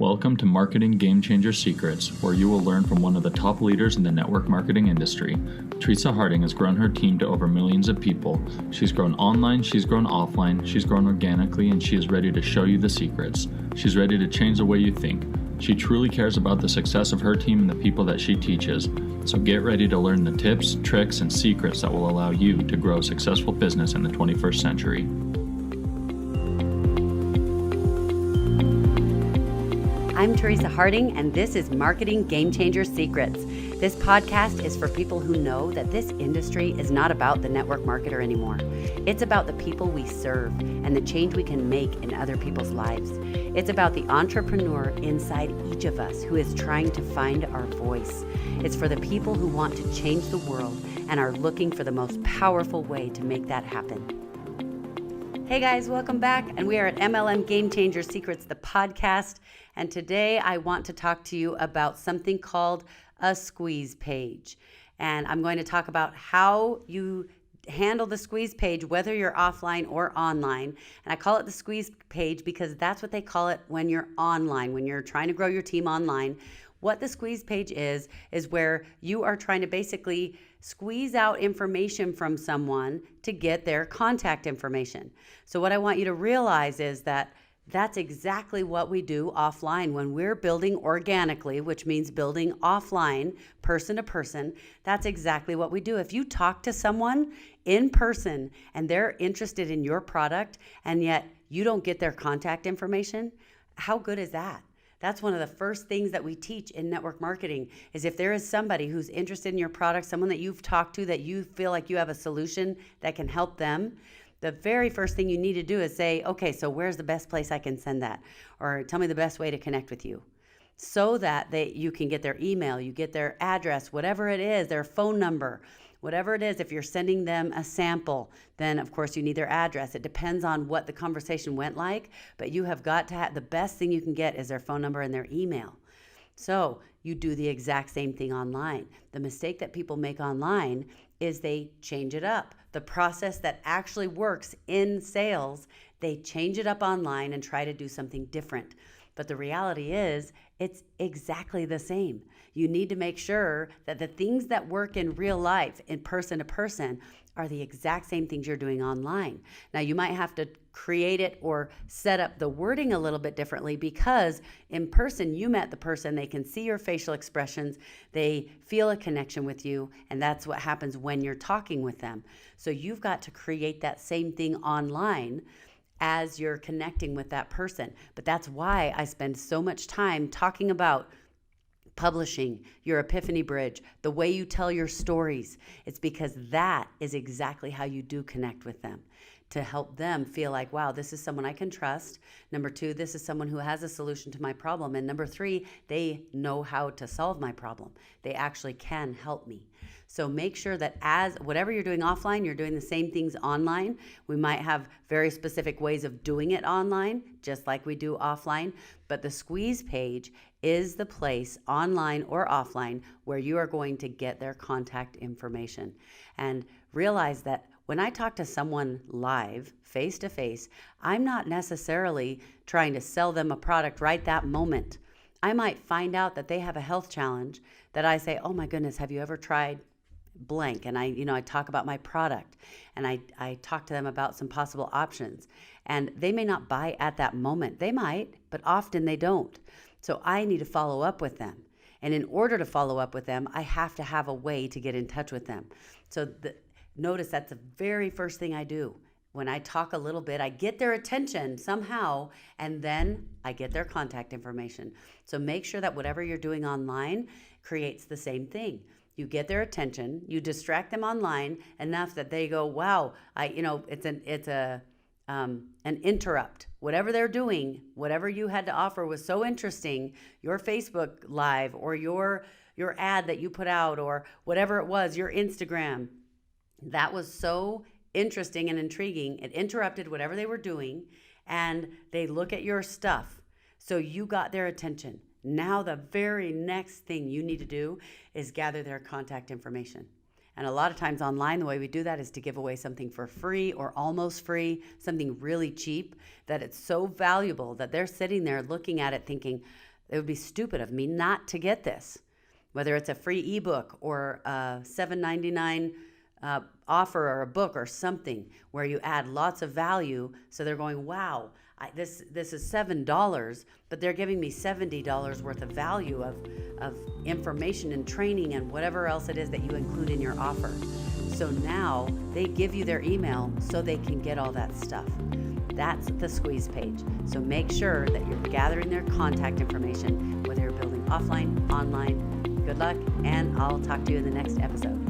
Welcome to Marketing Game Changer Secrets, where you will learn from one of the top leaders in the network marketing industry. Teresa Harding has grown her team to over millions of people. She's grown online, she's grown offline, she's grown organically, and she is ready to show you the secrets. She's ready to change the way you think. She truly cares about the success of her team and the people that she teaches. So get ready to learn the tips, tricks, and secrets that will allow you to grow a successful business in the 21st century. I'm Teresa Harding, and this is Marketing Game Changer Secrets. This podcast is for people who know that this industry is not about the network marketer anymore. It's about the people we serve and the change we can make in other people's lives. It's about the entrepreneur inside each of us who is trying to find our voice. It's for the people who want to change the world and are looking for the most powerful way to make that happen. Hey guys, welcome back, and we are at MLM Game Changer Secrets, the podcast, and today I want to talk to you about something called a squeeze page, and I'm going to talk about how you handle the squeeze page, whether you're offline or online. And I call it the squeeze page because that's what they call it when you're online, when you're trying to grow your team online. What the squeeze page is where you are trying to basically squeeze out information from someone to get their contact information. So what I want you to realize is that that's exactly what we do offline when we're building organically, which means building offline, person to person. That's exactly what we do. If you talk to someone in person and they're interested in your product and yet you don't get their contact information, how good is that? That's one of the first things that we teach in network marketing is if there is somebody who's interested in your product, someone that you've talked to that you feel like you have a solution that can help them, the very first thing you need to do is say, okay, so where's the best place I can send that? Or tell me the best way to connect with you so that you can get their email, you get their address, whatever it is, their phone number. Whatever it is, if you're sending them a sample, then of course you need their address. It depends on what the conversation went like, but you have got to have, the best thing you can get is their phone number and their email. So you do the exact same thing online. The mistake that people make online is they change it up. The process that actually works in sales, they change it up online and try to do something different. But the reality is, it's exactly the same. You need to make sure that the things that work in real life, in person to person, are the exact same things you're doing online. Now, you might have to create it or set up the wording a little bit differently because in person, you met the person, they can see your facial expressions, they feel a connection with you, and that's what happens when you're talking with them. So you've got to create that same thing online as you're connecting with that person. But that's why I spend so much time talking about publishing, your epiphany bridge, the way you tell your stories. It's because that is exactly how you do connect with them to help them feel like, wow, this is someone I can trust. Number two, this is someone who has a solution to my problem. And number three, they know how to solve my problem. They actually can help me. So make sure that as whatever you're doing offline, you're doing the same things online. We might have very specific ways of doing it online, just like we do offline. But the squeeze page is the place, online or offline, where you are going to get their contact information. And realize that when I talk to someone live, face to face, I'm not necessarily trying to sell them a product right that moment. I might find out that they have a health challenge that I say, oh my goodness, have you ever tried blank? And I talk about my product and I talk to them about some possible options, and they may not buy at that moment. They might, but often they don't. So I need to follow up with them. And in order to follow up with them, I have to have a way to get in touch with them. So notice that's the very first thing I do. When I talk a little bit, I get their attention somehow, and then I get their contact information. So make sure that whatever you're doing online creates the same thing. You get their attention, you distract them online enough that they go, wow, it's an interrupt. Whatever they're doing, whatever you had to offer was so interesting, your Facebook Live or your ad that you put out or whatever it was, your Instagram, that was so interesting and intriguing. It interrupted whatever they were doing, and they look at your stuff. So you got their attention. Now the very next thing you need to do is gather their contact information. And a lot of times online, the way we do that is to give away something for free or almost free, something really cheap, that it's so valuable that they're sitting there looking at it thinking, It would be stupid of me not to get this, whether it's a free ebook or a $7.99 offer or a book or something where you add lots of value. So they're going, wow, this is $7, but they're giving me $70 worth of value of information and training and whatever else it is that you include in your offer. So now they give you their email so they can get all that stuff. That's the squeeze page. So make sure that you're gathering their contact information, whether you're building offline, online. Good luck, and I'll talk to you in the next episode.